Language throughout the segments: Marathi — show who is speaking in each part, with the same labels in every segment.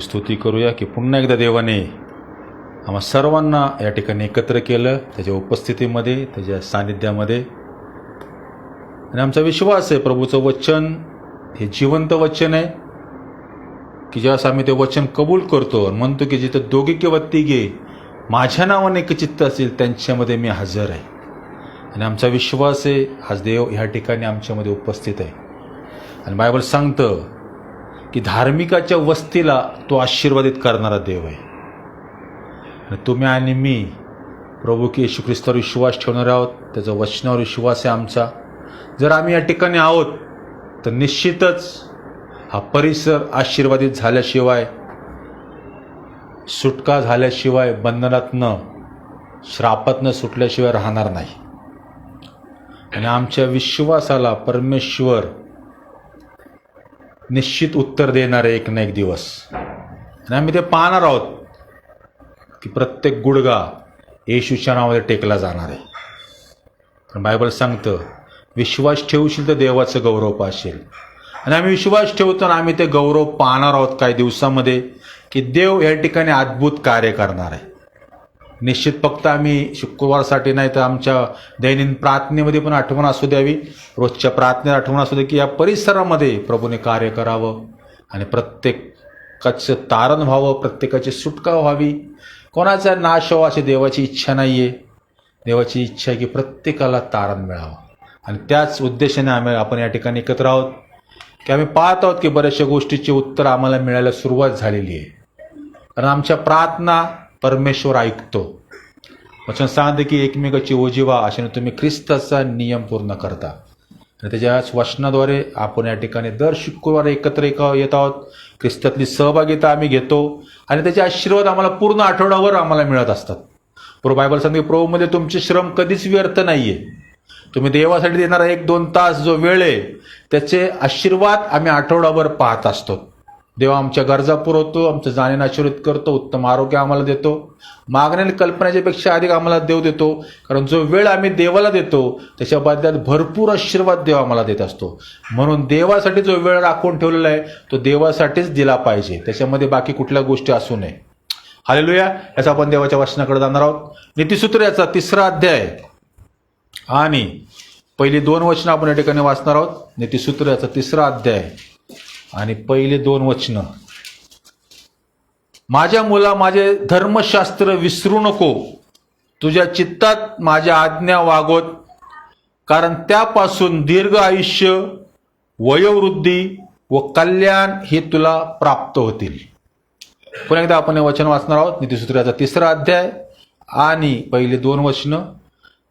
Speaker 1: स्तुती करूया की पुन्हा एकदा देवाने आम्हा सर्वांना या ठिकाणी एकत्र केलं, त्याच्या उपस्थितीमध्ये, त्याच्या सानिध्यामध्ये. आणि आमचा विश्वास आहे प्रभूचं वचन हे जिवंत वचन आहे की ज्यावेळेस आम्ही ते वचन कबूल करतो आणि म्हणतो की जिथं दोघे किंवा तिघे माझ्या नावाने एकचित्त असेल त्यांच्यामध्ये मी हजर आहे. आणि आमचा विश्वास आहे आज देव ह्या ठिकाणी आमच्यामध्ये उपस्थित आहे. आणि बायबल सांगतं की धार्मिकाच्या वस्तीला तो आशीर्वादित करणारा देव आहे. आणि तुम्ही आणि मी प्रभू की येशू ख्रिस्तावर विश्वास ठेवणार आहोत, त्याचा वचनावर विश्वास आहे आमचा. जर आम्ही या ठिकाणी आहोत तर निश्चितच हा परिसर आशीर्वादित झाल्याशिवाय, सुटका झाल्याशिवाय, बंधनातनं श्रापातनं सुटल्याशिवाय राहणार नाही. आणि आमच्या विश्वासाला परमेश्वर निश्चित उत्तर देणार आहे एक ना एक दिवस. आणि आम्ही ते पाहणार आहोत की प्रत्येक गुडघा येशूच्या नावामध्ये टेकला जाणार आहे. पण बायबल सांगतं विश्वास ठेवशील तर देवाचं गौरव पाहशील. आणि आम्ही विश्वास ठेवतो आणि आम्ही ते गौरव पाहणार आहोत काही दिवसामध्ये की देव या ठिकाणी अद्भुत कार्य करणार आहे. निश्चित फक्त आम्ही शुक्रवारसाठी नाही तर आमच्या दैनंदिन प्रार्थनेमध्ये पण आठवण असू द्यावी, रोजच्या प्रार्थनेत आठवण असू दे की या परिसरामध्ये प्रभूने कार्य करावं आणि प्रत्येकाचं तारण व्हावं, प्रत्येकाची सुटका व्हावी, कोणाचा नाश व्हावा अशी देवाची इच्छा नाही आहे. देवाची इच्छा आहे की प्रत्येकाला तारण मिळावं. आणि त्याच उद्देशाने आपण या ठिकाणी एकत्र आहोत की आम्ही पाहत आहोत की बऱ्याचशा गोष्टीचे उत्तर आम्हाला मिळायला सुरुवात झालेली आहे. कारण आमच्या प्रार्थना परमेश्वर ऐकतो. वचन सांगते की एकमेकाची ओजीवा अशाने तुम्ही ख्रिस्ताचा नियम पूर्ण करता. आणि त्याच्याच वचनाद्वारे आपण या ठिकाणी दर शुक्रवार एकत्र येत आहोत. ख्रिस्तातली सहभागिता आम्ही घेतो आणि त्याचे आशीर्वाद आम्हाला पूर्ण आठवड्यावर आम्हाला मिळत असतात. पूर्व बायबल सांगते की प्रभूमध्ये तुमचे श्रम कधीच व्यर्थ नाही आहे. तुम्ही देवासाठी देणारा 1-2 तास जो वेळ आहे त्याचे आशीर्वाद आम्ही आठवडाभर पाहत असतो. देव आमच्या गरजा पुरवतो, आमचं जाणीव आशीर्वाद करतो, उत्तम आरोग्य आम्हाला देतो, मागण्या कल्पनेच्या पेक्षा अधिक आम्हाला देव देतो. कारण जो वेळ आम्ही देवाला देतो त्याच्या बदल्यात भरपूर आशीर्वाद देव आम्हाला देत असतो. म्हणून देवासाठी जो वेळ राखून ठेवलेला आहे तो देवासाठीच दिला पाहिजे, त्याच्यामध्ये बाकी कुठल्या गोष्टी असू नये. हालेलुया. याचा आपण देवाच्या वचनाकडे जाणार आहोत. नीतिसूत्र याचा 3रा अध्याय आणि पहिली 2 वचनं आपण या ठिकाणी वाचणार आहोत. नीतिसूत्र याचा 3रा अध्याय आणि पहिले 2 वचनं. माझ्या मुला माझे धर्मशास्त्र विसरू नको, तुझ्या चित्तात माझ्या आज्ञा वागवत, कारण त्यापासून दीर्घ आयुष्य, वयोवृद्धी व कल्याण हे तुला प्राप्त होतील. पुन्हा एकदा आपण हे वचन वाचणार आहोत. नीतिसूत्र याचा 3रा अध्याय आणि पहिले 2 वचनं.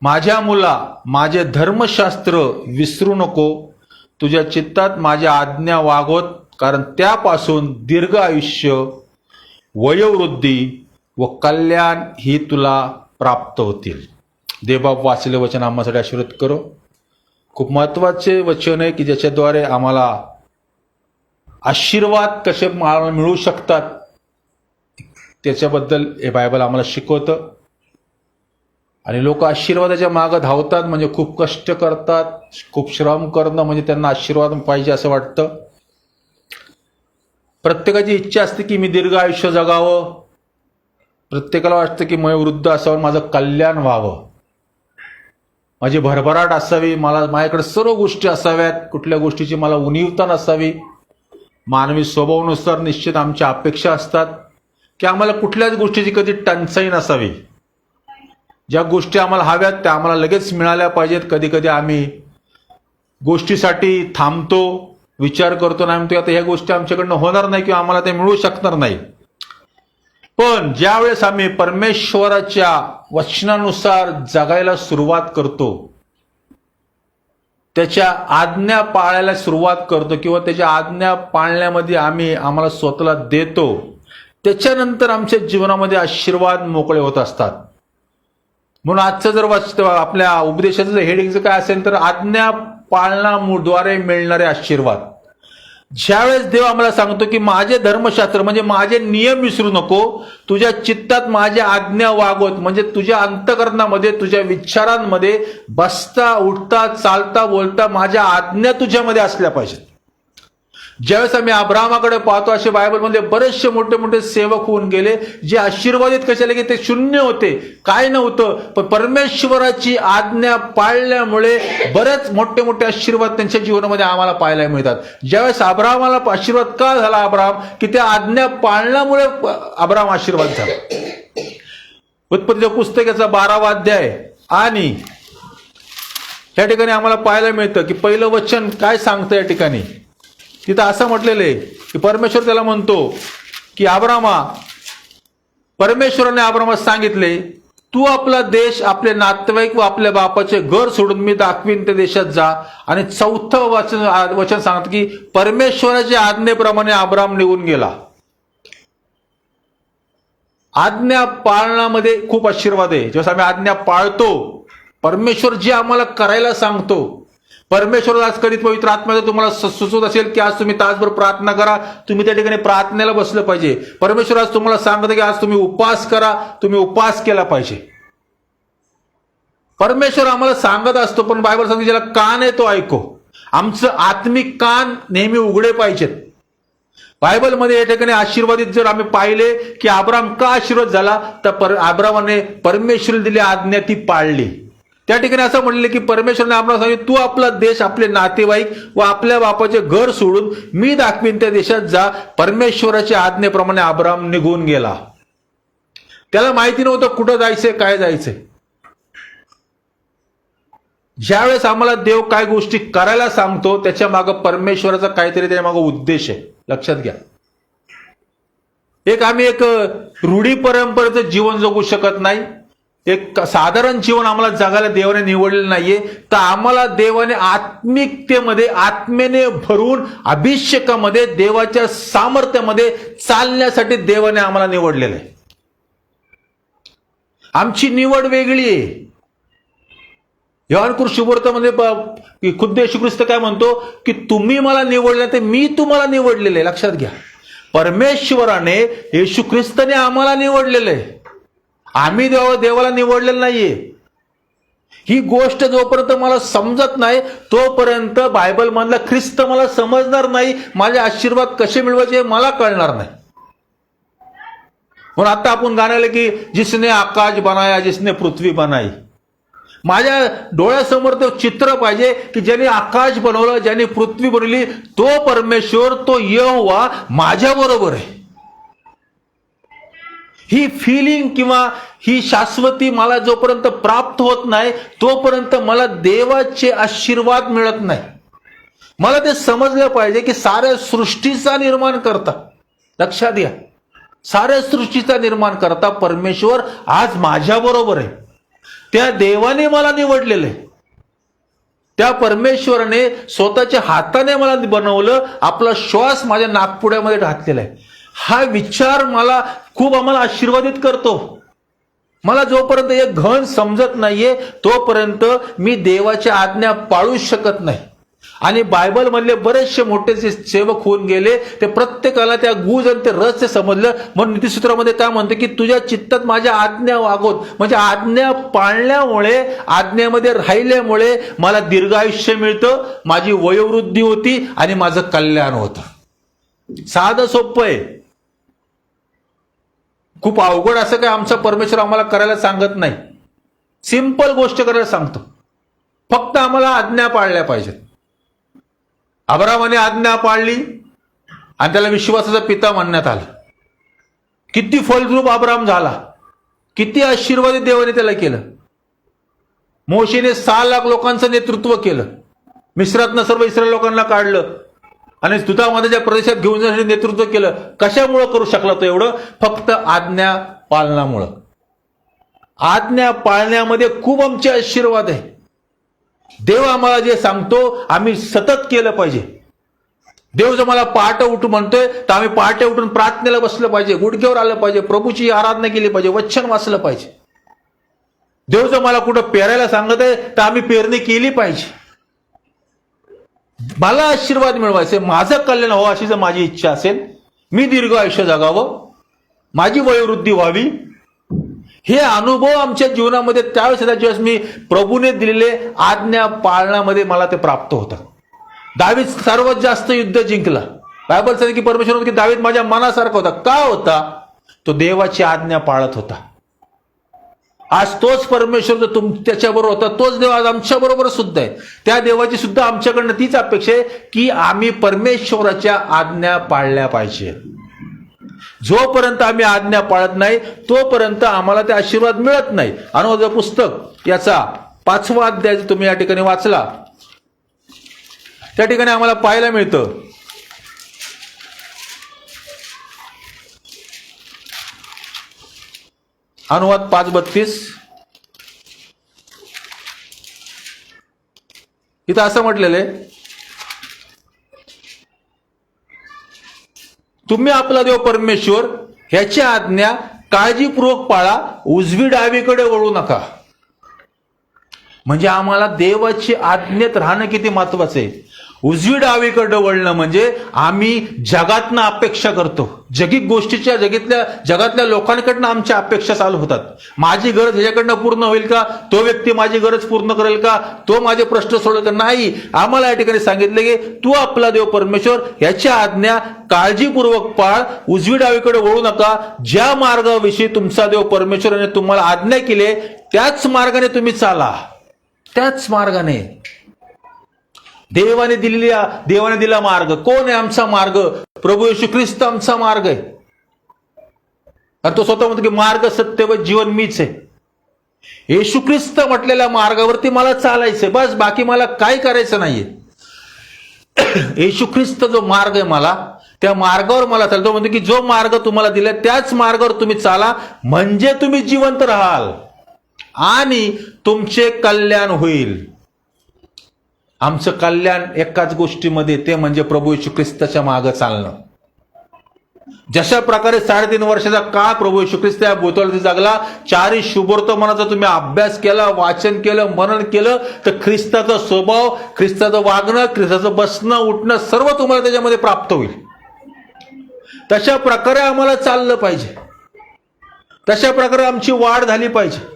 Speaker 1: माझ्या मुला माझे धर्मशास्त्र विसरू नको, तुझ्या चित्तात माझ्या आज्ञा वागवत, कारण त्यापासून दीर्घ आयुष्य, वयोवृद्धी व कल्याण ही तुला प्राप्त होतील. देवबाप वाचले वचन आम्हासाठी आशीर्वाद करो. खूप महत्वाचे वचन आहे की ज्याच्याद्वारे आम्हाला आशीर्वाद कसे मिळू शकतात त्याच्याबद्दल हे बायबल आम्हाला शिकवतं. आणि लोक आशीर्वादाच्या मागं धावतात म्हणजे खूप कष्ट करतात, खूप श्रम करणं म्हणजे त्यांना आशीर्वाद पाहिजे असं वाटतं. प्रत्येकाची इच्छा असते की मी दीर्घ आयुष्य जगावं, प्रत्येकाला वाटतं की मी वृद्ध असावं, माझं कल्याण व्हावं, माझी भरभराट असावी, माझ्याकडे सर्व गोष्टी असाव्यात, कुठल्या गोष्टीची मला उणीवता नसावी. मानवी स्वभावानुसार निश्चित आमच्या अपेक्षा असतात की आम्हाला कुठल्याच गोष्टीची कधी टंचाई नसावी. ज्या गोष्टी आम्हाला हव्यात त्या आम्हाला लगेच मिळाल्या पाहिजेत. कधी कधी आम्ही गोष्टीसाठी थांबतो, विचार करतो नाही म्हणतो आता ह्या गोष्टी आमच्याकडनं होणार नाही किंवा आम्हाला ते मिळू शकणार नाही. पण ज्यावेळेस आम्ही परमेश्वराच्या वचनानुसार जगायला सुरुवात करतो, त्याच्या आज्ञा पाळायला सुरुवात करतो किंवा त्याच्या आज्ञा पाळण्यामध्ये आम्हाला स्वतःला देतो, त्याच्यानंतर आमच्या जीवनामध्ये आशीर्वाद मोकळे होत असतात. म्हणून आजचं जर आपल्या उपदेशाचं हेडिंगचं काय असेल तर आज्ञा पालनाद्वारे मिळणारे आशीर्वाद. ज्यावेळेस देव आम्हाला सांगतो की माझे धर्मशास्त्र म्हणजे माझे नियम विसरू नको, तुझ्या चित्तात माझ्या आज्ञा वागवत, म्हणजे तुझ्या अंतकरणामध्ये, तुझ्या विचारांमध्ये बसता उठता चालता बोलता माझ्या आज्ञा तुझ्यामध्ये असल्या पाहिजेत. ज्यावेळेस आम्ही अब्रामाकडे पाहतो, असे बायबलमध्ये बरेचसे मोठे मोठे सेवक होऊन गेले, जे आशीर्वादित कशाला की ते शून्य होते, काय नव्हतं, पण परमेश्वराची आज्ञा पाळल्यामुळे बरेच मोठे मोठे आशीर्वाद त्यांच्या जीवनामध्ये आम्हाला पाहायला मिळतात. ज्यावेळेस अब्रामाला आशीर्वाद का झाला अब्राम, की त्या आज्ञा पाळण्यामुळे अब्राम आशीर्वाद झाला. उत्पत्तीच्या पुस्तकाचा 12वा अध्याय आणि या ठिकाणी आम्हाला पाहायला मिळतं की पहिलं वचन काय सांगतं. या ठिकाणी तिथं असं म्हटलेलं आहे की परमेश्वर त्याला म्हणतो की अब्रामा, परमेश्वराने अब्रामास सांगितले, तू आपला देश, आपले नातेवाईक व आपल्या बापाचे घर सोडून मी दाखवीन त्या देशात जा. आणि 4थं वचन सांगतं की परमेश्वराच्या आज्ञेप्रमाणे अब्राम निघून गेला. आज्ञा पाळण्यामध्ये खूप आशीर्वाद आहे. जेव्हा आम्ही आज्ञा पाळतो, परमेश्वर जे आम्हाला करायला सांगतो, परमेश्वर आज कधीच पवित्र आत्म्याचं तुम्हाला सुचवत असेल की आज तुम्ही तासभर प्रार्थना करा, तुम्ही त्या ठिकाणी प्रार्थनेला बसलं पाहिजे. परमेश्वर आज तुम्हाला सांगतं की आज तुम्ही उपवास करा, तुम्ही उपवास केला पाहिजे. परमेश्वर आम्हाला सांगत असतो, पण बायबल सांगते ज्याला कान आहे तो ऐको. आमचं आत्मिक कान नेहमी उघडे पाहिजेत. बायबलमध्ये या ठिकाणी आशीर्वादित जर आम्ही पाहिले की अब्राम का आशीर्वाद झाला, तर अब्रामाने परमेश्वर दिली आज्ञा ती पाळली. त्या ठिकाणी असं म्हणले की परमेश्वरने अब्राम सांगितले, तू आपला देश, आपले नातेवाईक व आपल्या बापाचे घर सोडून मी दाखवीन त्या देशात जा. परमेश्वराच्या आज्ञेप्रमाणे अब्राम निघून गेला. त्याला माहिती नव्हतं कुठं जायचंय, काय जायचंय. ज्यावेळेस आम्हाला देव काय गोष्टी करायला सांगतो, त्याच्या मागे परमेश्वराचा काहीतरी त्याच्या मागे उद्देश आहे. लक्षात घ्या. आम्ही एक रूढी परंपरेचं जीवन जगू शकत नाही. एक साधारण जीवन आम्हाला जगायला देवाने निवडलेलं नाहीये. तर आम्हाला देवाने आत्मिकतेमध्ये, आत्मेने भरून अभिषेकामध्ये, देवाच्या सामर्थ्यामध्ये चालण्यासाठी देवाने आम्हाला निवडलेलं आहे. आमची निवड वेगळी आहे. योहान शुभवर्तमध्ये खुद्द येशू ख्रिस्त काय म्हणतो की तुम्ही मला निवडले, तर मी तुम्हाला निवडलेलं आहे. लक्षात घ्या. परमेश्वराने, येशू ख्रिस्तने आम्हाला निवडलेलं आहे. आम्ही देवाला निवडलेलं नाहीये. ही गोष्ट जोपर्यंत मला समजत नाही तोपर्यंत बायबल मधला ख्रिस्त मला समजणार नाही. माझे आशीर्वाद कसे मिळवायचे मला कळणार नाही. म्हणून आता आपण गाण्याला की जिसने आकाश बनाया, जिसने पृथ्वी बनाई. माझ्या डोळ्यासमोर तो चित्र पाहिजे की ज्याने आकाश बनवलं, ज्याने पृथ्वी बनवली, तो परमेश्वर, तो यहोवा माझ्या बरोबर आहे. ही फिलिंग किंवा ही शाश्वती मला जोपर्यंत प्राप्त होत नाही तोपर्यंत मला देवाचे आशीर्वाद मिळत नाही. मला ते समजलं पाहिजे की साऱ्या सृष्टीचा निर्माण करता, लक्षात घ्या, साऱ्या सृष्टीचा निर्माण करता परमेश्वर आज माझ्या बरोबर आहे. त्या देवाने मला निवडलेलं आहे. त्या परमेश्वराने स्वतःच्या हाताने मला बनवलं, आपला श्वास माझ्या नाकपुड्यामध्ये घातलेला आहे. हा विचार मला खूप आम्हाला आशीर्वादित करतो. मला जोपर्यंत एक घण समजत नाहीये तोपर्यंत मी देवाच्या आज्ञा पाळू शकत नाही. आणि बायबल मधले बरेचसे मोठे जे सेवक होऊन गेले ते प्रत्येकाला त्या गुज आणि ते रहस्य समजलं. म्हणून नीतिसूत्रामध्ये काय म्हणते की तुझ्या चित्तात माझ्या आज्ञा वागवत, म्हणजे आज्ञा पाळल्यामुळे, आज्ञेमध्ये राहिल्यामुळे मला दीर्घायुष्य मिळतं, माझी वयोवृद्धी होती आणि माझं कल्याण होतं. साधं सोपं आहे. खूप अवघड असं काय आमचा परमेश्वर आम्हाला करायला सांगत नाही. सिंपल गोष्ट करायला सांगतो. फक्त आम्हाला आज्ञा पाळल्या पाहिजेत. अब्रामाने आज्ञा पाळली आणि त्याला विश्वासाचा पिता म्हणण्यात आलं. किती फलद्रूप अब्राम झाला, किती आशीर्वादित देवाने त्याला केलं. मोशेने 6 लाख लोकांचं नेतृत्व केलं. मिस्रातनं सर्व इस्रायल लोकांना काढलं आणि दुधामादाच्या प्रदेशात घेऊन जाण्यासाठी नेतृत्व केलं. कशामुळं करू शकला तो एवढं? फक्त आज्ञा पालनामुळं. आज्ञा पाळण्यामध्ये खूप आमचे आशीर्वाद आहे. देव आम्हाला जे सांगतो आम्ही सतत केलं पाहिजे. देव जर मला पहाटे उठू म्हणतोय तर आम्ही पहाटे उठून प्रार्थनेला बसलं पाहिजे, गुडघ्यावर आलं पाहिजे, प्रभूची आराधना केली पाहिजे, वचन वाचलं पाहिजे. देव जर मला कुठं पेरायला सांगत आहे तर आम्ही पेरणी केली पाहिजे. मला आशीर्वाद मिळवायचे, माझं कल्याण व्हावं अशी जर माझी इच्छा असेल, मी दीर्घ आयुष्य जगावं, माझी वयोवृद्धी व्हावी, हे अनुभव आमच्या जीवनामध्ये त्यावेळेस ज्यावेळेस मी प्रभूने दिलेले आज्ञा पाळण्यामध्ये मला ते प्राप्त होतं. दावीद सर्वात जास्त युद्ध जिंकला. बायबल सांगते की परमेश्वर म्हणतो की दावीद माझ्या मनासारखा होता. का होता? तो देवाची आज्ञा पाळत होता. आज तोच परमेश्वर जो त्याच्याबरोबर होता तोच देव आज आमच्या बरोबर सुद्धा आहे. त्या देवाची सुद्धा आमच्याकडनं तीच अपेक्षा आहे की आम्ही परमेश्वराच्या आज्ञा पाळल्या पाहिजे. जोपर्यंत आम्ही आज्ञा पाळत नाही तोपर्यंत आम्हाला ते आशीर्वाद मिळत नाही. अनुवाद पुस्तक याचा 5वा अध्याय तुम्ही या ठिकाणी वाचला, त्या ठिकाणी आम्हाला पाहायला मिळतं अनुवाद 5:32 इथं असं म्हटलेलं आहे, तुम्ही आपला देव परमेश्वर ह्याची आज्ञा काळजीपूर्वक पाळा, उजवी डावीकडे वळू नका. म्हणजे आम्हाला देवाची आज्ञेत राहणं किती महत्वाचं आहे. उजवी डावीकडे वळणं म्हणजे आम्ही जगातनं अपेक्षा करतो, जगिक गोष्टीच्या जगातल्या लोकांकडनं आमच्या अपेक्षा चालू होतात. माझी गरज ह्याच्याकडनं पूर्ण होईल का? तो व्यक्ती माझी गरज पूर्ण करेल का? तो माझे प्रश्न सोडवेल का? नाही. आम्हाला या ठिकाणी सांगितलं की तू आपला देव परमेश्वर ह्याच्या आज्ञा काळजीपूर्वक पाळ, उजवी डावीकडे वळू नका. ज्या मार्गाविषयी तुमचा देव परमेश्वराने तुम्हाला आज्ञा केली त्याच मार्गाने तुम्ही चाला. त्याच मार्गाने देवाने दिला मार्ग. कोण आहे आमचा मार्ग? प्रभू येशू ख्रिस्त आमचा मार्ग आहे. आणि तो स्वतः म्हणतो की मार्ग, सत्य व जीवन मीच आहे. येशू ख्रिस्त म्हटलेल्या मार्गावरती मला चालायचंय, बस. बाकी मला काय करायचं नाहीये. येशू ख्रिस्त जो मार्ग आहे मला, त्या मार्गावर मला चालतो. म्हणतो की जो मार्ग तुम्हाला दिला त्याच मार्गावर तुम्ही चाला, म्हणजे तुम्ही जिवंत राहाल आणि तुमचे कल्याण होईल. आमचं कल्याण एकाच गोष्टीमध्ये, ते म्हणजे प्रभू येशू ख्रिस्ताच्या मागे चालणं. जशा प्रकारे 3.5 वर्षाचा काळ प्रभू येशू ख्रिस्त या भोवतालती जगला, 4 शुभवर्तमानाचा तुम्ही अभ्यास केला, वाचन केलं, मनन केलं, तर ख्रिस्ताचा स्वभाव, ख्रिस्ताचं वागणं, ख्रिस्ताचं बसणं उठणं सर्व तुम्हाला त्याच्यामध्ये प्राप्त होईल. तशा प्रकारे आम्हाला चाललं पाहिजे. तशा प्रकारे आमची वाढ झाली पाहिजे.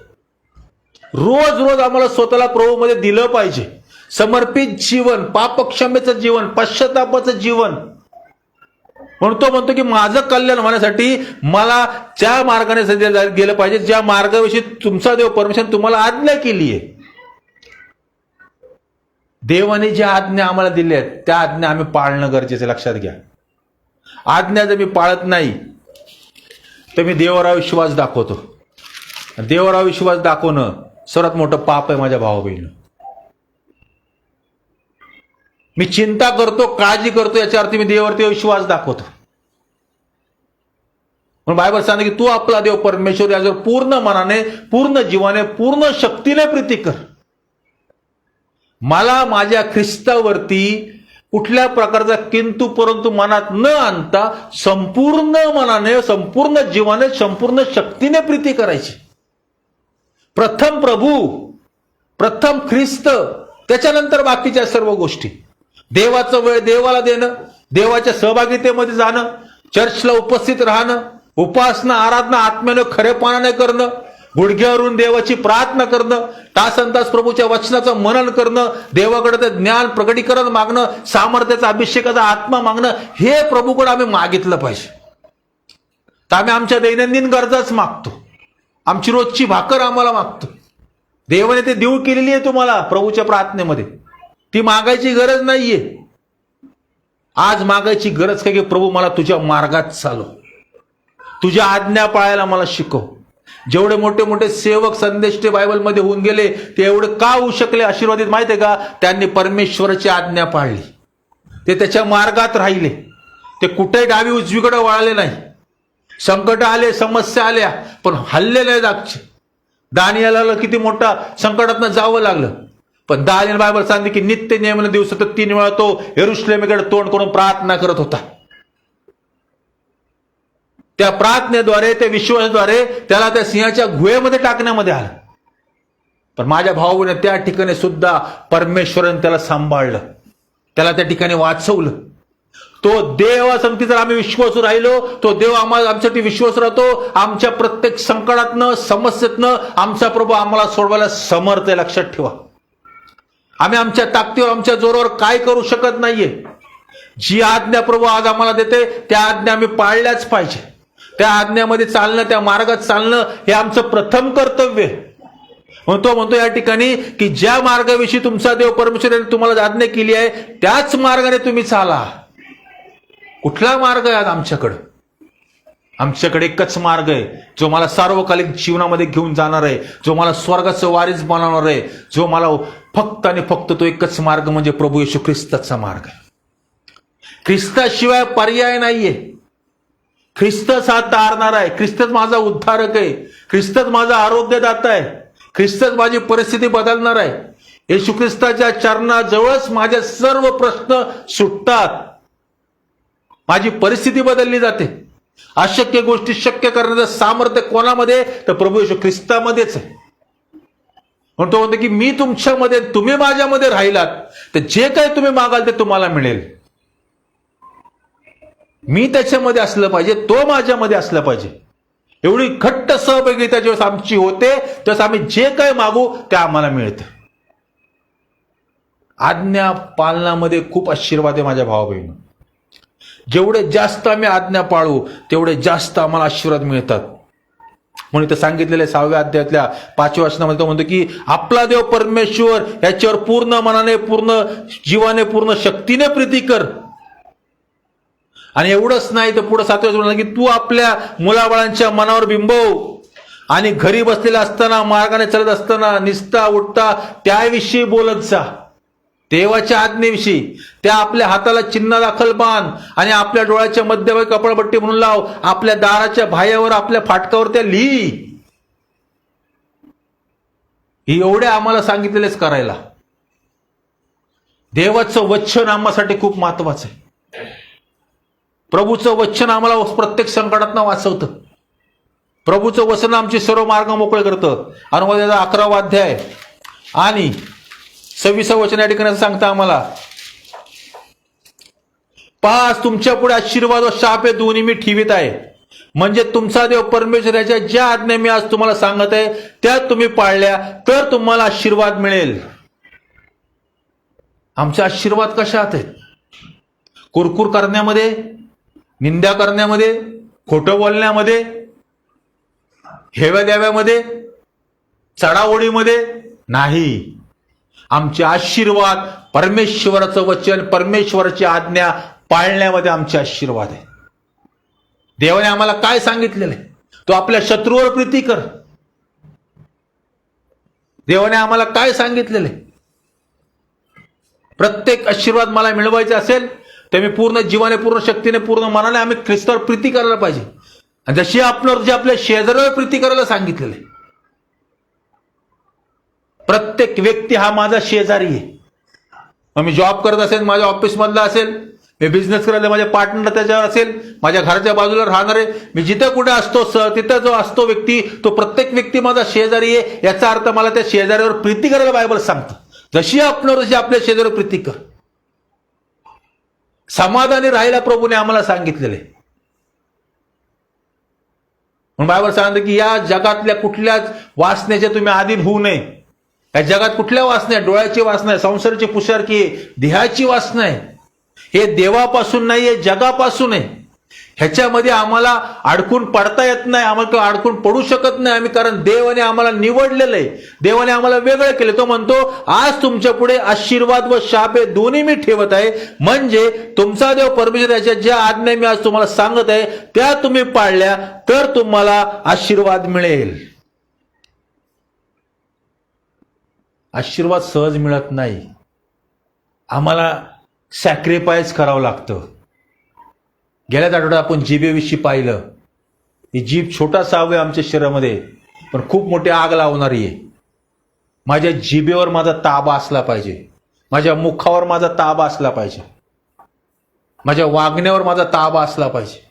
Speaker 1: रोज रोज आम्हाला स्वतःला प्रभूमध्ये दिलं पाहिजे. समर्पित जीवन, पापक्षमेचं जीवन, पश्चातापाचं जीवन. म्हणून तो म्हणतो की माझं कल्याण होण्यासाठी मला त्या मार्गाने गेलं पाहिजे ज्या मार्गाविषयी तुमचा देव परमेश्वर तुम्हाला आज्ञा केली आहे. देवाने ज्या आज्ञा आम्हाला दिल्या आहेत त्या आज्ञा आम्ही पाळणं गरजेचं, लक्षात घ्या. आज्ञा जर मी पाळत नाही तर मी देवावर विश्वास दाखवतो. देवावर विश्वास दाखवणं सर्वात मोठं पाप आहे माझ्या भावा बहिणी. मी चिंता करतो, काळजी करतो, याच्या अर्थी मी देवावरती विश्वास दाखवतो. म्हणून बायबल सांगते की तू आपला देव परमेश्वर याच्यावर पूर्ण मनाने, पूर्ण जीवाने, पूर्ण शक्तीने प्रीती कर. मला माझ्या ख्रिस्तावरती कुठल्या प्रकारचा किंतु परंतु मनात न आणता संपूर्ण मनाने, संपूर्ण जीवाने, संपूर्ण शक्तीने प्रीती करायची. प्रथम प्रभू, प्रथम ख्रिस्त, त्याच्यानंतर बाकीच्या सर्व गोष्टी. देवाचा वेळ देवाला देणं, देवाच्या सहभागितेमध्ये जाणं, चर्चला उपस्थित राहणं, उपासना आराधना आत्म्यानं खरेपणाने करणं, गुडघ्यावरून देवाची प्रार्थना करणं, तासनतास प्रभूच्या वचनाचं मनन करणं, देवाकडे ते ज्ञान प्रकटीकरण मागणं, सामर्थ्याचा अभिषेकाचा आत्मा मागणं, हे प्रभूकडे आम्ही मागितलं पाहिजे. तर आम्ही आमच्या दैनंदिन गरजाच मागतो, आमची रोजची भाकर आम्हाला मागतो. देवाने ते देऊ केलेली आहे तुम्हाला प्रभूच्या प्रार्थनेमध्ये, ती मागायची गरज नाहीये. आज मागायची गरज काय की प्रभू मला तुझ्या मार्गात चालव, तुझ्या आज्ञा पाळायला मला शिकव. जेवढे मोठे मोठे सेवक संदेष्टे बायबलमध्ये होऊन गेले ते एवढे का होऊ शकले आशीर्वादित माहिती आहे का? त्यांनी परमेश्वराची आज्ञा पाळली, ते त्याच्या मार्गात राहिले, ते कुठे डावी उजवीकडे वळाले नाही. संकट आले, समस्या आल्या, पण हल्ले नाही जागचे. दानियाला किती मोठा संकटातनं जावं लागलं, पण दानियल बायबल सांगते की नित्य नियमाने दिवसात 3 वेळा तो यरुशलेमेकडे तोंड करून प्रार्थना करत होता. त्या प्रार्थनेद्वारे, त्या विश्वासाद्वारे त्याला त्या सिंहाच्या गुहेमध्ये टाकण्यामध्ये आलं. पण माझ्या भाऊने त्या ठिकाणी सुद्धा परमेश्वराने त्याला सांभाळलं, त्याला त्या ठिकाणी वाचवलं. तो देवासंगती जर आम्ही विश्वासू राहिलो, तो देव आमच्यासाठी विश्वास राहतो. आमच्या प्रत्येक संकटातनं, समस्येतनं आमचा प्रभू आम्हाला सोडवायला समर्थ आहे, लक्षात ठेवा. आम्ही आमच्या ताकदीवर, आमच्या जोरावर काय करू शकत नाहीये. जी आज्ञा प्रभू आज आम्हाला देते त्या आज्ञा आम्ही पाळल्याच पाहिजे. त्या आज्ञामध्ये चालणं, त्या मार्गात चालणं हे आमचं प्रथम कर्तव्य आहे. म्हणतो या ठिकाणी की ज्या मार्गाविषयी तुमचा देव परमेश्वर यांनी तुम्हाला आज्ञा केली आहे त्याच मार्गाने तुम्ही चाला. कुठला मार्ग आहे आज आमच्याकडे? आमच्याकडे एकच मार्ग आहे, जो मला सार्वकालिक जीवनामध्ये घेऊन जाणार आहे, जो मला स्वर्गाचं वारीस बनवणार आहे, जो मला फक्त आणि फक्त तो एकच मार्ग म्हणजे प्रभू येशू ख्रिस्ताचा मार्ग आहे. ख्रिस्ताशिवाय पर्याय नाहीये. ख्रिस्तच हा तारणार आहे. ख्रिस्तच माझा उद्धारक आहे. ख्रिस्तच माझा आरोग्यदाता आहे. ख्रिस्तच माझी परिस्थिती बदलणार आहे. येशू ख्रिस्ताच्या चरणाजवळच माझे सर्व प्रश्न सुटतात. माझी परिस्थिती बदलली जाते. अशक्य गोष्टी शक्य करण्याचं सामर्थ्य कोणामध्ये? तर प्रभू येशू ख्रिस्तामध्येच आहे. म्हणतो की मी तुमच्यामध्ये, तुम्ही माझ्यामध्ये राहिलात तर जे काही तुम्ही मागाल ते तुम्हाला मिळेल. मी त्याच्यामध्ये असलं पाहिजे, तो माझ्यामध्ये असला पाहिजे. एवढी घट्ट सहभागिता जेव्हा आमची होते तेव्हा आम्ही जे काही मागू ते आम्हाला मिळतं. आज्ञा पालनामध्ये खूप आशीर्वाद आहे माझ्या भावा बहिणी. जेवढे जास्त आम्ही आज्ञा पाळू तेवढे जास्त आम्हाला आशीर्वाद मिळतात. म्हणून इथं सांगितलेल्या 6व्या अध्यायातल्या 5व्या वचनामध्ये तो म्हणतो की आपला देव परमेश्वर याच्यावर पूर्ण मनाने, पूर्ण जीवाने, पूर्ण शक्तीने प्रीती कर. आणि एवढंच नाही तर पुढे 7व्या वचनात की तू आपल्या मुलाबाळांच्या मनावर बिंबव. आणि घरी बसलेला असताना, मार्गाने चालत असताना, निसता उठता त्याविषयी बोलत जा. देवाच्या आज्ञेविषयी. त्या आपल्या हाताला चिन्ह दाखल बांध आणि आपल्या डोळ्याच्या मध्यभागी कपाळपट्टी म्हणून लाव. आपल्या दाराच्या बाह्यावर, आपल्या फाटकावर त्या लिही. ही एवढे आम्हाला सांगितलेलेच करायला. देवाचं वचन आम्हासाठी खूप महत्वाचं आहे. प्रभूचं वचन आम्हाला प्रत्येक संकटातनं वाचवतं. प्रभूचं वचन आमचे सर्व मार्ग मोकळे करतं. अनुवादाचा 11वा अध्याय आणि 26वं वचन या ठिकाणी सांगता आम्हाला, पहा तुमच्या पुढे आशीर्वाद व शाप हे दोन्ही मी ठेवीत आहे. म्हणजे तुमचा देव परमेश्वराच्या ज्या आज्ञा मी आज तुम्हाला सांगत आहे त्या तुम्ही पाळल्या तर तुम्हाला आशीर्वाद मिळेल. आमचे आशीर्वाद कशात आहेत? कुरकुर करण्यामध्ये, निंदा करण्यामध्ये, खोटं बोलण्यामध्ये, हेव्या द्याव्यामध्ये, चढाओढीमध्ये नाही. आमचे आशीर्वाद परमेश्वराचं वचन, परमेश्वराची आज्ञा पाळण्यामध्ये आमचे आशीर्वाद आहे. देवाने आम्हाला काय सांगितलेलं आहे? तो आपल्या शत्रूवर प्रीती कर. देवाने आम्हाला काय सांगितलेलं आहे? प्रत्येक आशीर्वाद मला मिळवायचा असेल तर मी पूर्ण जीवाने, पूर्ण शक्तीने, पूर्ण मनाने आम्ही ख्रिस्तावर प्रीती करायला पाहिजे. आणि जशी आपल्यावर, जे आपल्या शेजाऱ्यावर प्रीती करायला सांगितलेलं आहे. प्रत्येक व्यक्ती हा माझा शेजारी आहे. मग मी जॉब करत असेल, माझ्या ऑफिसमधला असेल, मी बिझनेस करायला माझ्या पार्टनर त्याच्यावर असेल, माझ्या घराच्या बाजूला राहणारे, मी जिथे कुठे असतो तिथं जो असतो व्यक्ती, तो प्रत्येक व्यक्ती माझा शेजारी आहे. याचा अर्थ मला त्या शेजाऱ्यावर प्रीती करायला बायबल सांगतं. जशी आपल्यावर, जशी आपल्या शेजाऱ्यावर प्रीती कर. समाधानी राहायला प्रभूने आम्हाला सांगितलेले. म्हणून बायबल सांगतं की या जगातल्या कुठल्याच वासनेच्या तुम्ही अधीन होऊ नये. या जगात कुठल्या वासना? डोळ्याची वासना आहे, संसाराची पुषारकी आहे, देहाची वासना आहे. हे देवापासून नाही, हे जगापासून आहे. ह्याच्यामध्ये आम्हाला अडकून पडता येत नाही. आम्हाला अडकून पडू शकत नाही आम्ही, कारण देवाने आम्हाला निवडलेलं आहे. देवाने आम्हाला वेगळं केलं. तो म्हणतो आज तुमच्या पुढे आशीर्वाद व शाप हे दोन्ही मी ठेवत आहे. म्हणजे तुमचा देव परमेश्वराच्या ज्या आज्ञा मी आज तुम्हाला सांगत आहे त्या तुम्ही पाळल्या तर तुम्हाला आशीर्वाद मिळेल. आशीर्वाद सहज मिळत नाही. आम्हाला सॅक्रिफाईस करावं लागतं. गेल्याच आठवड्यात आपण जिभेविषयी पाहिलं. ही जीभ छोटासा अवयव आमच्या शरीरामध्ये, पण खूप मोठी आग लावणारी आहे. माझ्या जिभेवर माझा ताबा असला पाहिजे. माझ्या मुखावर माझा ताबा असला पाहिजे. माझ्या वागण्यावर माझा ताबा असला पाहिजे.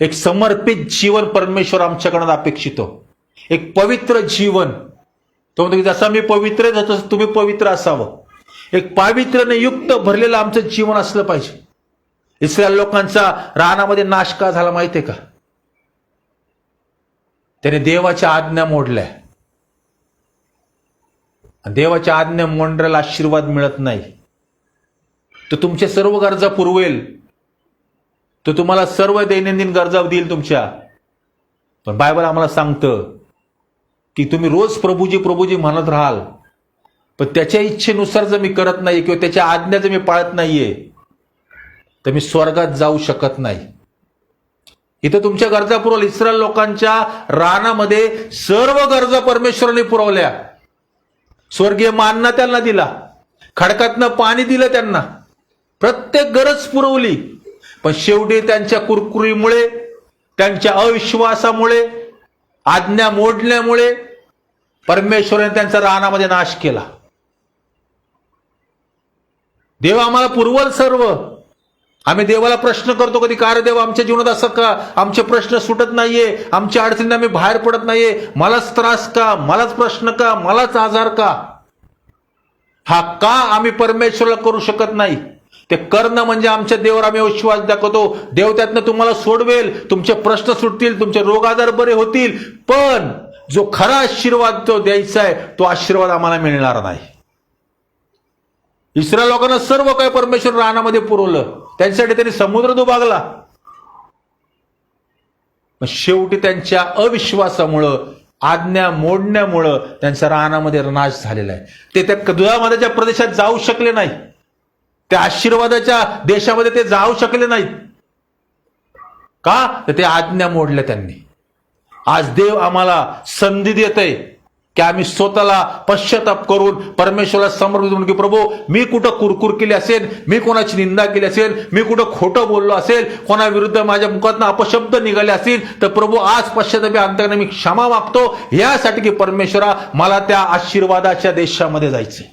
Speaker 1: एक समर्पित जीवन परमेश्वर आमच्याकडून अपेक्षितो. एक पवित्र जीवन. तो म्हणतो की जसा मी पवित्र आहे तसं तुम्ही पवित्र असावं. एक पावित्र्याने युक्त भरलेलं आमचं जीवन असलं पाहिजे. इस्रायल लोकांचा रानामध्ये नाश का झाला माहितीये का? त्याने देवाच्या आज्ञा मोडल्या. देवाच्या आज्ञा मोडण्याला आशीर्वाद मिळत नाही. तो तुमच्या सर्व गरजा पुरवेल, तो तुम्हाला सर्व दैनंदिन गरजा देईल तुमच्या. पण बायबल आम्हाला सांगतं की तुम्ही रोज प्रभूजी प्रभूजी म्हणत राहाल, पण त्याच्या इच्छेनुसार जर मी करत नाही किंवा त्याच्या आज्ञा जर मी पाळत नाहीये तर मी स्वर्गात जाऊ शकत नाही. इथं तुमच्या गरजा पुरवल्या. इस्रायल लोकांच्या रानामध्ये सर्व गरजा परमेश्वराने पुरवल्या. स्वर्गीय मानना त्यांना दिला, खडकातनं पाणी दिलं त्यांना, प्रत्येक गरज पुरवली. पण शेवटी त्यांच्या कुरकुरीमुळे, त्यांच्या अविश्वासामुळे, आज्ञा मोडल्यामुळे परमेश्वराने त्यांचा रानामध्ये नाश केला. देव आम्हाला पुरवल सर्व. आम्ही देवाला प्रश्न करतो कधी, का रे देव आमच्या जीवनात असं का, आमचे प्रश्न सुटत नाहीये, आमच्या अडचणींना आम्ही बाहेर पडत नाहीये, मलाच त्रास का, मलाच प्रश्न का, मलाच आजार का. हा का आम्ही परमेश्वराला करू शकत नाही. ते करणं म्हणजे आमच्या देवावर आम्ही विश्वास दाखवतो. देव त्यातनं तुम्हाला सोडवेल, तुमचे प्रश्न सुटतील, तुमचे रोग आजार बरे होतील. पण जो खरा आशीर्वाद तो द्यायचा आहे तो आशीर्वाद आम्हाला मिळणार नाही. इस्रायल लोकांना सर्व काही परमेश्वर रानामध्ये पुरवलं, त्यांच्यासाठी त्यांनी समुद्र दुभागला. पण शेवटी त्यांच्या अविश्वासामुळं, आज्ञा मोडण्यामुळं त्यांच्या रानामध्ये नाश झालेला आहे. ते त्या दुधामध्याच्या प्रदेशात जाऊ शकले नाही, त्या आशीर्वादाच्या देशामध्ये ते जाऊ शकले नाहीत. का तर ते आज्ञा मोडल्या त्यांनी. आज देव आम्हाला संधी देतोय की आम्ही स्वतःला पश्चाताप करून परमेश्वराला समर्पित म्हणून की प्रभू, मी कुठं कुरकुर केली असेल, मी कोणाची निंदा केली असेल, मी कुठं खोटं बोललो असेल, कोणाविरुद्ध माझ्या मुखातनं अपशब्द निघाले असतील, तर प्रभू आज पश्चातापी अंतकरणाने मी क्षमा मागतो, यासाठी की परमेश्वरा मला त्या आशीर्वादाच्या देशामध्ये जायचंय.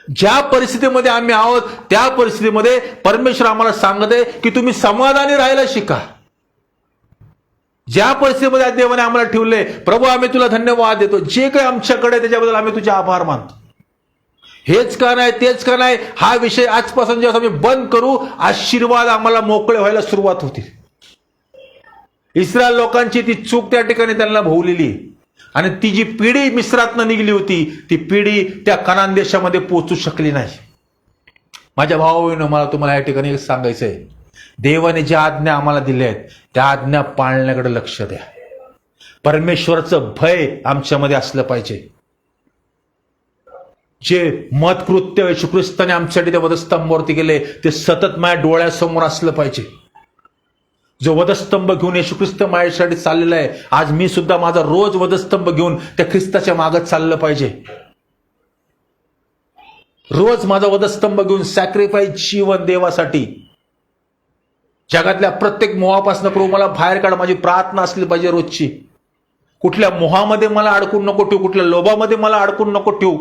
Speaker 1: ज्या परिस्थितीमध्ये आम्ही आहोत त्या परिस्थितीमध्ये परमेश्वर आम्हाला सांगते की तुम्ही समाधानी राहायला शिका. ज्या परिस्थितीमध्ये देवाने आम्हाला ठेवले, प्रभू आम्ही तुला धन्यवाद देतो, जे काही आमच्याकडे त्याच्याबद्दल आम्ही तुझे आभार मानतो. हेच का नाही, तेच का नाही, हा विषय आजपासून जेव्हा आम्ही बंद करू, आशीर्वाद आम्हाला मोकळे व्हायला सुरुवात होती. इस्रायल लोकांची ती चूक त्या ठिकाणी त्यांना भोवलेली, आणि ती जी पिढी मिस्रातनं निघली होती ती पिढी त्या कनान देशामध्ये पोहोचू शकली नाही. माझ्या भावाबहिणींनो, मला तुम्हाला या ठिकाणी एक सांगायचंय, देवाने ज्या आज्ञा आम्हाला दिल्या आहेत त्या आज्ञा पाळण्याकडे लक्ष द्या. परमेश्वराचं भय आमच्यामध्ये असलं पाहिजे. जे मतकृत्य येशू ख्रिस्ताने आमच्यासाठी त्या वधस्तंभावरती केले ते सतत माझ्या डोळ्यासमोर असलं पाहिजे. जो वधस्तंभ घेऊन येशू ख्रिस्त माझ्यासाठी चाललेला आहे, आज मी सुद्धा माझा रोज वधस्तंभ घेऊन त्या ख्रिस्ताच्या मागत चाललं पाहिजे. रोज माझा वधस्तंभ घेऊन सॅक्रिफाईस जीवन देवासाठी. जगातल्या प्रत्येक मोहापासून प्रभू मला बाहेर काढ, माझी प्रार्थना असली पाहिजे रोजची. कुठल्या मोहामध्ये मला अडकून नको ठेवू, कुठल्या लोभामध्ये मला अडकून नको ठेवू,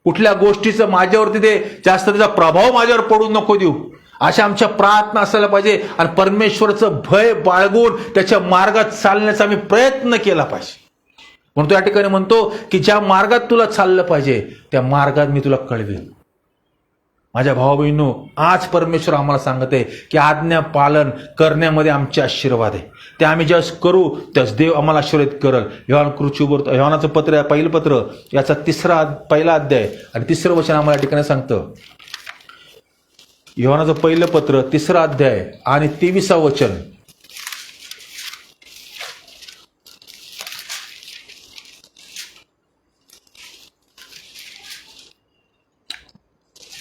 Speaker 1: कुठल्या गोष्टीचं माझ्यावरती ते जास्त त्याचा प्रभाव माझ्यावर पडू नको देऊ. अशा आमच्या प्रार्थना असायला पाहिजे. आणि परमेश्वराचं भय बाळगून त्याच्या मार्गात चालण्याचा आम्ही प्रयत्न केला पाहिजे. म्हणून तो या ठिकाणी म्हणतो की ज्या मार्गात तुला चाललं पाहिजे त्या मार्गात मी तुला कळवेन. माझ्या भावा बहिणींनो, आज परमेश्वर आम्हाला सांगत आहे की आज्ञा पालन करण्यामध्ये आमचे आशीर्वाद आहे. ते आम्ही ज्यावेळेस करू त्याच देव आम्हाला आशीर्वाद करल. योहानाचं पत्र, पहिलं पत्र, याचा पहिला अध्याय आणि 3रं वचन आम्हाला या ठिकाणी सांगतं. योहानाचं पहिलं पत्र 3रा अध्याय आणि 23वा वचन.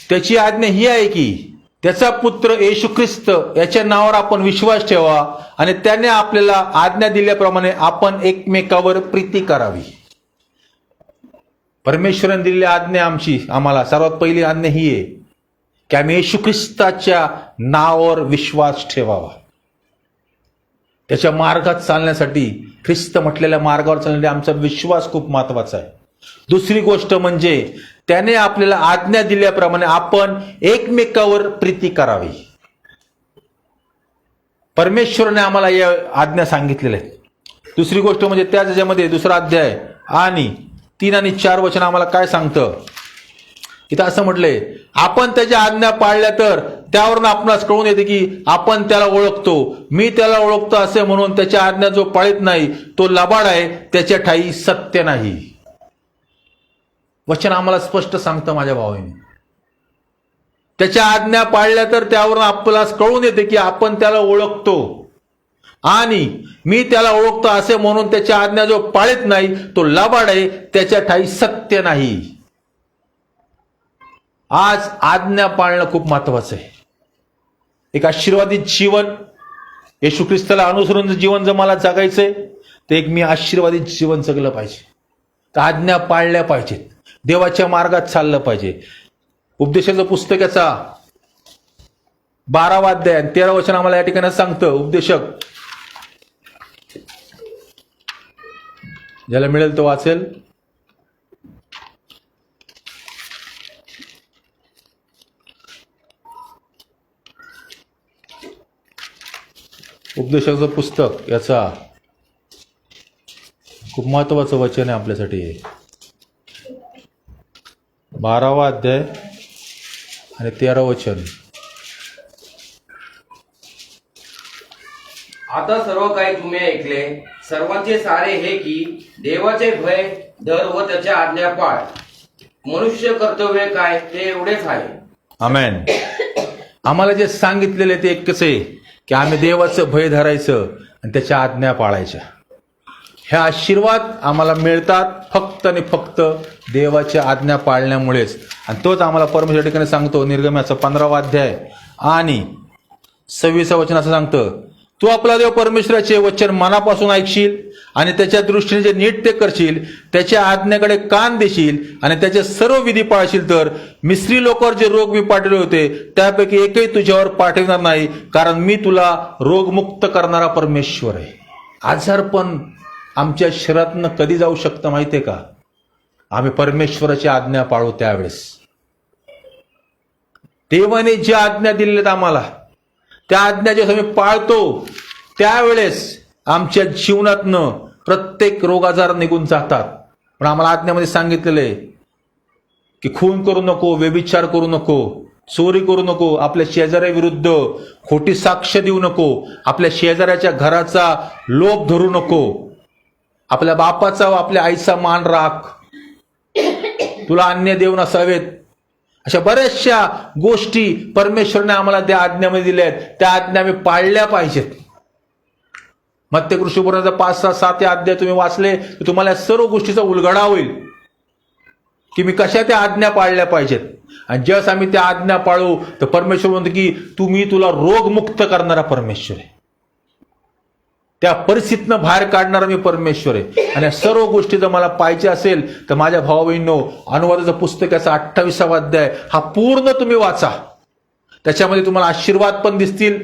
Speaker 1: त्याची आज्ञा ही आहे की त्याचा पुत्र येशू ख्रिस्त याच्या नावावर आपण विश्वास ठेवा आणि त्याने आपल्याला आज्ञा दिल्याप्रमाणे आपण एकमेकावर प्रीती करावी. परमेश्वराने दिलेली आज्ञा आम्हाला सर्वात पहिली आज्ञा ही आहे की आम्ही येशू ख्रिस्ताच्या नावावर विश्वास ठेवावा. त्याच्या मार्गात चालण्यासाठी, ख्रिस्त म्हटलेल्या मार्गावर चालण्यासाठी आमचा विश्वास खूप महत्वाचा आहे. दुसरी गोष्ट म्हणजे त्याने आपल्याला आज्ञा दिल्याप्रमाणे आपण एकमेकावर प्रीती करावी. परमेश्वराने आम्हाला या आज्ञा सांगितलेल्या आहेत. दुसरी गोष्ट म्हणजे त्या त्याच्यामध्ये 2रा अध्याय आणि 3 आणि 4 वचन आम्हाला काय सांगतं. इथं असं म्हटलंय, आपण त्याच्या आज्ञा पाळल्या तर त्यावरून आपणास कळून येते की आपण त्याला ओळखतो. मी त्याला ओळखतो असे म्हणून त्याच्या आज्ञा जो पाळीत नाही तो लबाड आहे, त्याच्या ठायी सत्य नाही. वचन आम्हाला स्पष्ट सांगतं माझ्या भावाने त्याच्या आज्ञा पाळल्या तर त्यावरून आपल्याला कळून येते की आपण त्याला ओळखतो, आणि मी त्याला ओळखतो असे म्हणून त्याच्या आज्ञा जो पाळत नाही तो लबाड आहे, त्याच्या ठाई सत्य नाही. आज आज्ञा पाळणं खूप महत्वाचं आहे. एक आशीर्वादित जीवन, येशू ख्रिस्ताला अनुसरून जीवन जर मला जगायचंय तर एक मी आशीर्वादित जीवन जगलं पाहिजे. तर आज्ञा पाळल्या पाहिजेत, देवाच्या मार्गात चाललं पाहिजे. उपदेशाचं पुस्तकाचा 12वा अध्याय आणि 13 वचन आम्हाला या ठिकाणी सांगतं. उपदेशक, ज्याला मिळेल तो वाचेल. उपदेशाचं पुस्तक याचा खूप महत्वाचं वचन आहे आपल्यासाठी. 12वा अध्याय आणि 13 वचन.
Speaker 2: आता सर्व काही तुम्ही ऐकले, सर्वांचे सारे हे की देवाचे भय धर व त्याच्या आज्ञा पाळ. मनुष्य कर्तव्य काय ते एवढेच आहे.
Speaker 1: आमेन. आम्हाला जे सांगितलेले ते एकच आहे की आम्ही देवाचं भय धरायचं आणि त्याच्या आज्ञा पाळायच्या. हे आशीर्वाद आम्हाला मिळतात फक्त आणि फक्त देवाच्या आज्ञा पाळण्यामुळेच. आणि तोच आम्हाला परमेश्वर ठिकाणी सांगतो. निर्गमनाचा 15वा अध्याय आणि 26 वचन असं सांगतं, तू आपला देव परमेश्वराचे वचन मनापासून ऐकशील आणि त्याच्या दृष्टीने जे नीट ते करशील, त्याच्या आज्ञेकडे कान देशील आणि त्याचे सर्व विधी पाळशील तर मिस्री लोकांवर जे रोग मी पाठवले होते त्यापैकी एकही तुझ्यावर पाठवणार नाही, कारण मी तुला रोगमुक्त करणारा परमेश्वर आहे. आजारपण आमच्या शरीरातनं कधी जाऊ शकतं माहितीये का? आम्ही परमेश्वराची आज्ञा पाळू त्यावेळेस. देवाने ज्या आज्ञा दिलेल्यात आम्हाला त्या आज्ञा जेव्हा आम्ही पाळतो त्यावेळेस आमच्या जीवनातनं प्रत्येक रोग आजार निघून जातात. पण आम्हाला आज्ञामध्ये सांगितलेलं आहे की खून करू नको, व्यभिचार करू नको, चोरी करू नको, आपल्या शेजाऱ्याविरुद्ध खोटी साक्ष देऊ नको, आपल्या शेजाऱ्याच्या घराचा लोभ धरू नको, आपल्या बापाचा व आपल्या आईचा मान राख, तुला अन्य देव नसावेत. अशा बऱ्याचशा गोष्टी परमेश्वरने आम्हाला त्या आज्ञामध्ये दिल्या आहेत. त्या आज्ञा आम्ही पाळल्या पाहिजेत. मत्तेकृषी पुराणाचा 5, 6, 7 अध्याय तुम्ही वाचले तर तुम्हाला सर्व गोष्टीचा उलगडा होईल की मी कशा त्या आज्ञा पाळल्या पाहिजेत. आणि ज्यावेळेस आम्ही त्या आज्ञा पाळू तर परमेश्वर म्हणतो की तुला रोगमुक्त करणारा परमेश्वर आहे, त्या परिस्थितीनं बाहेर काढणारा मी परमेश्वर आहे. आणि या सर्व गोष्टी जर मला पाहिजे असेल तर माझ्या भावा बहिणींनो, अनुवादाचं पुस्तकाचा 28वा अध्याय हा पूर्ण तुम्ही वाचा. त्याच्यामध्ये तुम्हाला आशीर्वाद पण दिसतील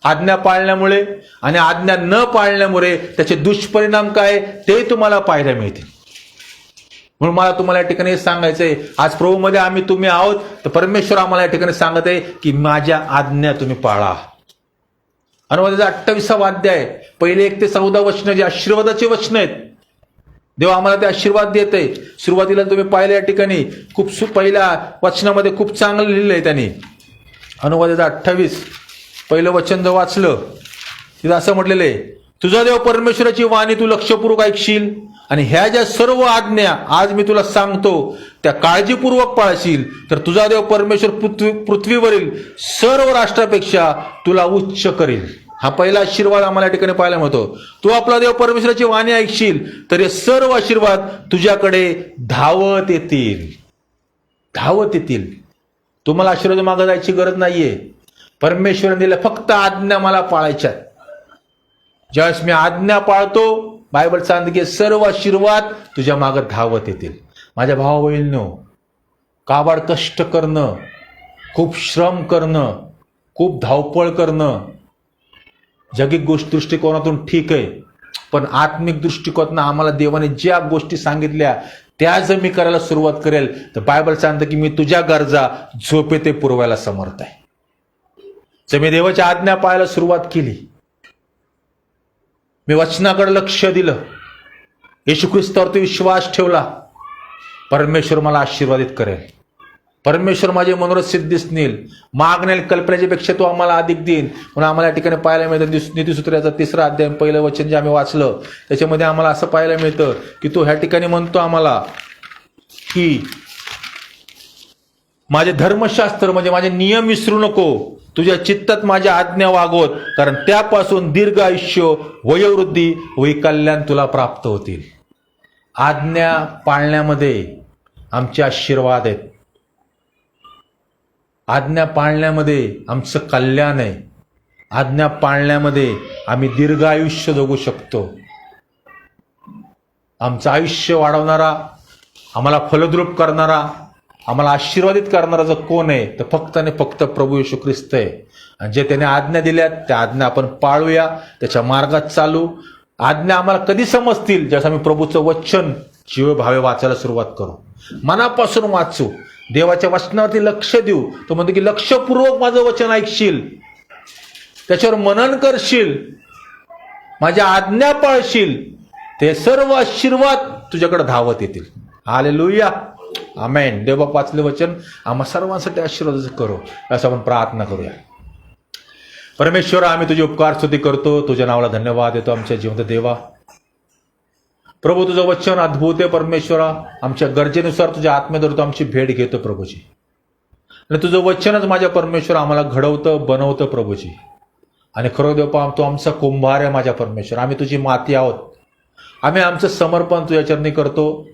Speaker 1: आज्ञा पाळण्यामुळे, आणि आज्ञा न पाळण्यामुळे त्याचे दुष्परिणाम काय ते तुम्हाला पाहायला मिळतील. म्हणून मला तुम्हाला या ठिकाणी सांगायचंय, आज प्रभूमध्ये तुम्ही आहोत तर परमेश्वर आम्हाला या ठिकाणी सांगत आहे की माझ्या आज्ञा तुम्ही पाळा. अनुवादाचा 28वा अध्याय पहिले 1 ते 14 वचन जे आशीर्वादाचे वचन आहेत. देव आम्हाला ते आशीर्वाद देत आहे. सुरुवातीला तुम्ही पाहिलं या ठिकाणी खूप पहिल्या वचनामध्ये खूप चांगलं लिहिलं आहे त्यांनी. अनुवादाचा 28 पहिलं वचन जर वाचलं तिथं असं म्हटलेलं आहे, तुझा देव परमेश्वराची वाणी तू लक्षपूर्वक ऐकशील आणि ह्या ज्या सर्व आज्ञा आज मी तुला सांगतो त्या काळजीपूर्वक पाळशील तर तुझा देव परमेश्वर पृथ्वीवरील सर्व राष्ट्रापेक्षा तुला उच्च करेल. हा पहिला आशीर्वाद आम्हाला या ठिकाणी पाहायला मिळतो. तू आपला देव परमेश्वराची वाणी ऐकशील तर हे सर्व आशीर्वाद तुझ्याकडे धावत येतील. धावत येतील. तुम्हाला आशीर्वाद मागे जायची गरज नाहीये. परमेश्वराने दिल्या फक्त आज्ञा मला पाळायच्या. ज्यावेळेस मी आज्ञा पाळतो, बायबल सांगते की सर्व आशीर्वाद तुझ्या मागे धावत येतील. माझ्या भावा बहिणींनो, काबाड कष्ट करणं, खूप श्रम करणं, खूप धावपळ करणं जगिक दृष्टिकोनातून ठीक आहे, पण आत्मिक दृष्टिकोनातून आम्हाला देवाने ज्या गोष्टी सांगितल्या त्या जर मी करायला सुरुवात करेल तर बायबल सांगतं की मी तुझ्या गरजा झोपेते पुरवायला समर्थ आहे. जर मी देवाच्या आज्ञा पाळायला सुरुवात केली, मी वचनाकडे लक्ष दिलं, येशू ख्रिस्तावरती विश्वास ठेवला, परमेश्वर मला आशीर्वादित करेल. परमेश्वर माझे मनोरथ सिद्धीसनील मागण्याल कल्पनेच्या पेक्षा तो आम्हाला अधिक देईन. म्हणून आम्हाला या ठिकाणी पाहायला मिळतं नीतिसूत्राचा 3रा अध्याय पहिलं वचन जे आम्ही वाचलं त्याच्यामध्ये आम्हाला असं पाहायला मिळतं की तो ह्या ठिकाणी म्हणतो आम्हाला की माझे धर्मशास्त्र म्हणजे माझे नियम विसरू नको. तुझ्या चित्तात माझ्या आज्ञा वागवत, कारण त्यापासून दीर्घ आयुष्य, वयोवृद्धी व कल्याण तुला प्राप्त होतील. आज्ञा पाळण्यामध्ये आमचे आशीर्वाद आहेत. आज्ञा पाळण्यामध्ये आमचं कल्याण आहे. आज्ञा पाळण्यामध्ये आम्ही दीर्घ आयुष्य जगू शकतो. आमचं आयुष्य वाढवणारा, आम्हाला फलद्रूप करणारा, आम्हाला आशीर्वादित करणारा जर कोण आहे तर फक्त आणि फक्त प्रभू येशू ख्रिस्त आहे. आणि जे त्याने आज्ञा दिल्यात त्या आज्ञा आपण पाळूया, त्याच्या मार्गात चालू. आज्ञा आम्हाला कधी समजतील? जसं आम्ही प्रभूचं वचन जीवभावे वाचायला सुरुवात करू, मनापासून वाचू, देवाच्या वचनावरती लक्ष देऊ. तो म्हणतो की लक्षपूर्वक माझं वचन ऐकशील, त्याच्यावर मनन करशील, माझ्या आज्ञा पाळशील, ते सर्व आशीर्वाद तुझ्याकडे धावत येतील. हालेलुया, आमेन. देवबाप वाचले वचन आम्हा सर्वांसाठी आशीर्वाद करो, असं आपण प्रार्थना करूया. परमेश्वर, आम्ही तुझे उपकार स्तुती करतो, तुझ्या नावाला धन्यवाद देतो. आमच्या जिवंत देवा प्रभू, तुझं वचन अद्भुत आहे. परमेश्वरा, आमच्या गरजेनुसार तुझ्या आत्म्याद्वारे तू आमची भेट घेतो प्रभूजी. आणि तुझं वचनच माझ्या परमेश्वर आम्हाला घडवतं, बनवतं प्रभूजी. आणि खरं देवपा, तू आमचा कुंभार आहे माझ्या परमेश्वर. आम्ही तुझी माती आहोत. आम्ही आमचं समर्पण तुझ्या चरणी करतो.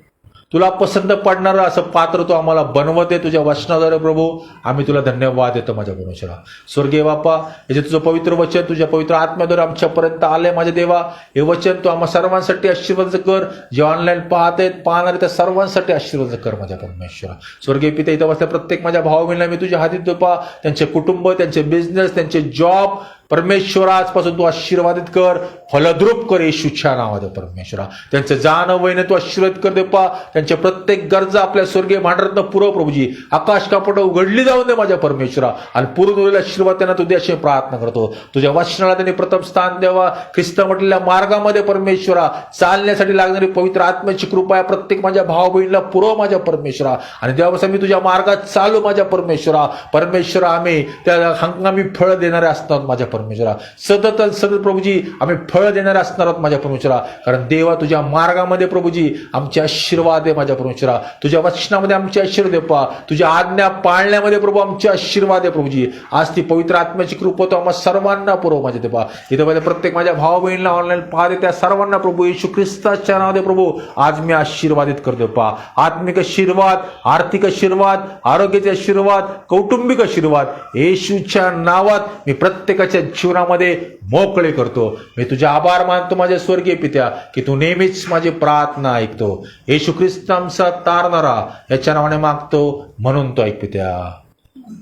Speaker 1: तुला पसंत पडणारं असं पात्र तू आम्हाला बनवते तुझ्या वचनाद्वारे प्रभू. आम्ही तुला धन्यवाद देतो माझ्या परमेश्वरा. स्वर्गीय बापा, हे जे तुझं पवित्र वचन तुझ्या पवित्र आत्म्याद्वारे आमच्यापर्यंत आलंय माझ्या देवा, हे वचन तू आम्हा सर्वांसाठी आशीर्वाद कर. जे ऑनलाईन पाहत आहेत, पाहणार त्या सर्वांसाठी आशीर्वाद कर माझ्या परमेश्वरा. स्वर्गीय पिता, इथं बसल्या प्रत्येक माझ्या भाऊ बहिणीला मी तुझ्या हाती देतो. त्यांचे कुटुंब, त्यांचे बिझनेस, त्यांचे जॉब परमेश्वरा आजपासून तू आशीर्वादित कर, फलद्रूप कर येशूच्या नावाने परमेश्वरा. त्यांचं जाणं वयने तू आशीर्वाद कर देपा. त्यांच्या प्रत्येक गरजा आपल्या स्वर्गीय भांडारातनं पुरव प्रभूजी. आकाश कापड उघडली जाऊन दे माझ्या परमेश्वरा. आणि पूर्ण आशीर्वाद त्यांना तू दे अशी प्रार्थना करतो. तुझ्या वचनाला त्यांनी प्रथम स्थान द्यावा. ख्रिस्त म्हटलेल्या मार्गामध्ये परमेश्वरा चालण्यासाठी लागणारी पवित्र आत्म्याची कृपा आहे प्रत्येक माझ्या भाऊ बहिणीला पुरव माझ्या परमेश्वरा. आणि देवापासून मी तुझ्या मार्गात चालू माझ्या परमेश्वरा. परमेश्वरा, आम्ही त्या हंगामी फळ देणारे असतात माझ्या परमेश्वरा. सतत सतत प्रभूजी आम्ही फळ देणारे असणार आहोत माझ्या परमेश्वरा. कारण देवा, तुझ्या मार्गामध्ये प्रभूजी आमचे आशीर्वाद आहे माझ्या परमेश्वरा. तुझ्या वचनामध्ये आमचे आशीर्वाद आहे पा. तुझ्या आज्ञा पाळण्यामध्ये प्रभू आमचे आशीर्वाद आहे प्रभूजी. आज ती पवित्र आत्म्याची कृपा तो आम्हा सर्वांना पुरव माझ्या देवा. इथं प्रत्येक माझ्या भाऊ बहिणीला ऑनलाईन पाहते त्या सर्वांना प्रभू येशू ख्रिस्ताच्या नावाने प्रभू आज मी आशीर्वादित करतो पा. आत्मिक आशीर्वाद, आर्थिक आशीर्वाद, आरोग्याचे आशीर्वाद, कौटुंबिक आशीर्वाद येशूच्या नावात मी प्रत्येकाच्या जीवनामध्ये मोकळे करतो. मी तुझे आभार मानतो माझ्या स्वर्गीय पित्या की तू नेहमीच माझी प्रार्थना ऐकतो. येशू ख्रिस्त आमचा तारणारा याच्या नावाने मागतो, म्हणून तो ऐक पित्या.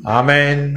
Speaker 1: आमेन.